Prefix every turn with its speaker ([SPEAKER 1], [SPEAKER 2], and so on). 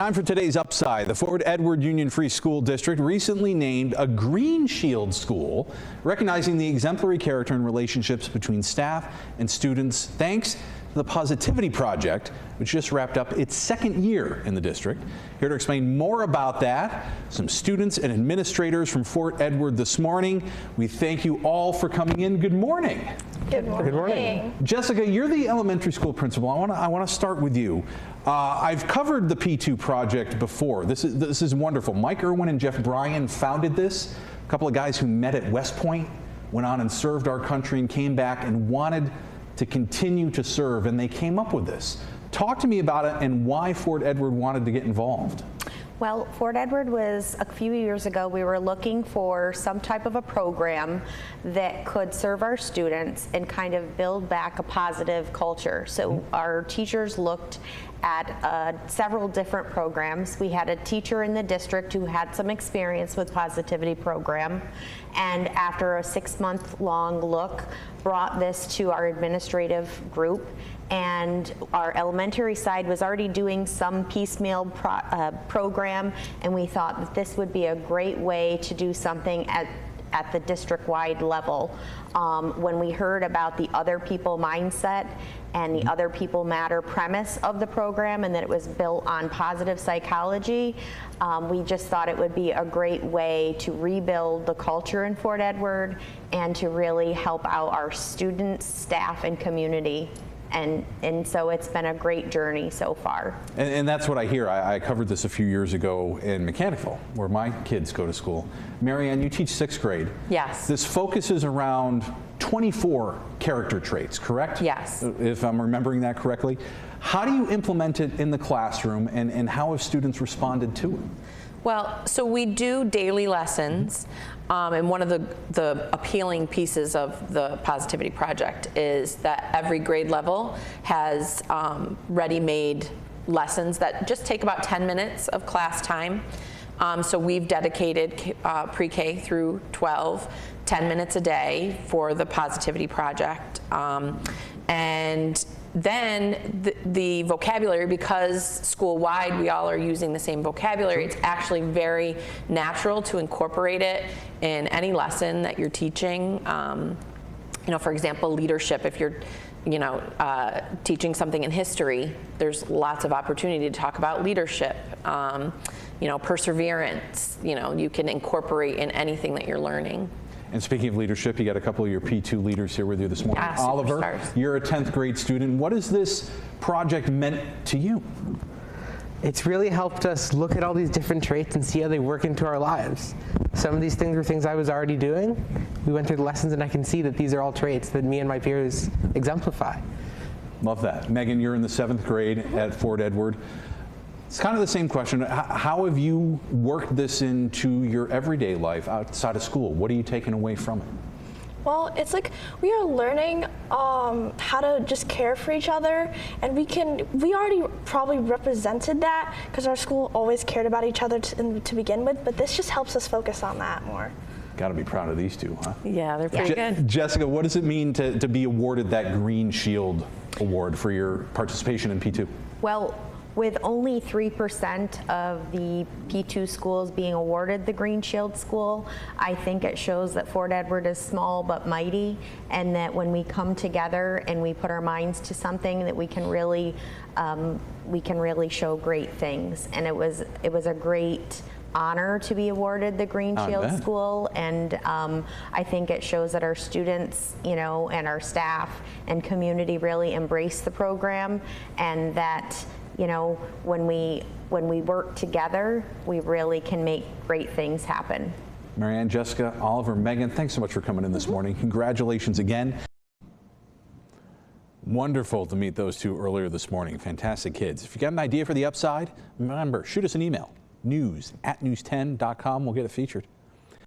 [SPEAKER 1] Time for today's Upside. The Fort Edward Union Free School District recently named a Green Shield school, recognizing the exemplary character and relationships between staff and students thanks to the Positivity Project, which just wrapped up its second year in the district. Here to explain more about that, some students and administrators from Fort Edward this morning. We thank you all for coming in. Good morning.
[SPEAKER 2] Good morning. Good morning.
[SPEAKER 1] Jessica, you're the elementary school principal. I want to start with you. I've covered the P2 project before. This is wonderful. Mike Irwin and Jeff Bryan founded this. A couple of guys who met at West Point, went on and served our country and came back and wanted to continue to serve, and they came up with this. Talk to me about it and why Fort Edward wanted to get involved.
[SPEAKER 2] Well, Fort Edward was, a few years ago, we were looking for some type of a program that could serve our students and kind of build back a positive culture. So our teachers looked at several different programs. We had a teacher in the district who had some experience with Positivity program, and after a 6-month-long look, brought this to our administrative group. And our elementary side was already doing some piecemeal program, and we thought that this would be a great way to do something at the district-wide level. When we heard about the other people mindset and the other people matter premise of the program, and that it was built on positive psychology, we just thought it would be a great way to rebuild the culture in Fort Edward and to really help out our students, staff, and community. And so it's been a great journey so far.
[SPEAKER 1] And that's what I hear. I covered this a few years ago in Mechanicsville, where my kids go to school. Marianne, you teach 6th grade.
[SPEAKER 3] Yes.
[SPEAKER 1] This focuses around 24 character traits, correct?
[SPEAKER 3] Yes.
[SPEAKER 1] If I'm remembering that correctly. How do you implement it in the classroom, and how have students responded to it?
[SPEAKER 3] Well, so we do daily lessons, and one of the appealing pieces of the Positivity Project is that every grade level has ready-made lessons that just take about 10 minutes of class time. So we've dedicated pre-K through 12, 10 minutes a day for the Positivity Project. And then the vocabulary, because school-wide we all are using the same vocabulary, it's actually very natural to incorporate it in any lesson that you're teaching. You know, for example, leadership. If you're teaching something in history, there's lots of opportunity to talk about leadership. You know, perseverance, you can incorporate in anything that you're learning.
[SPEAKER 1] And speaking of leadership, you got a couple of your P2 leaders here with you this morning.
[SPEAKER 3] Yeah,
[SPEAKER 1] Oliver,
[SPEAKER 3] superstars.
[SPEAKER 1] You're a 10th grade student. What has this project meant to you?
[SPEAKER 4] It's really helped us look at all these different traits and see how they work into our lives. Some of these things were things I was already doing. We went through the lessons and I can see that these are all traits that me and my peers exemplify.
[SPEAKER 1] Love that. Megan, you're in the 7th grade at Fort Edward. It's kind of the same question. How have you worked this into your everyday life outside of school? What are you taking away from it?
[SPEAKER 5] Well, it's like we are learning how to just care for each other, and we already probably represented that because our school always cared about each other to begin with, but this just helps us focus on that more.
[SPEAKER 1] Got to be proud of these two, huh?
[SPEAKER 3] Yeah, they're pretty good.
[SPEAKER 1] Jessica, what does it mean to be awarded that Green Shield Award for your participation in P2?
[SPEAKER 2] Well, with only 3% of the P2 schools being awarded the Green Shield School, I think it shows that Fort Edward is small but mighty, and that when we come together and we put our minds to something, that we can really show great things. And it was a great honor to be awarded the Green Shield School, and I think it shows that our students, and our staff and community really embrace the program, and that when we work together, we really can make great things happen.
[SPEAKER 1] Marianne, Jessica, Oliver, Megan, thanks so much for coming in this morning. Congratulations again. Wonderful to meet those two earlier this morning. Fantastic kids. If you got an idea for the Upside, remember, shoot us an email, news@news10.com. We'll get it featured.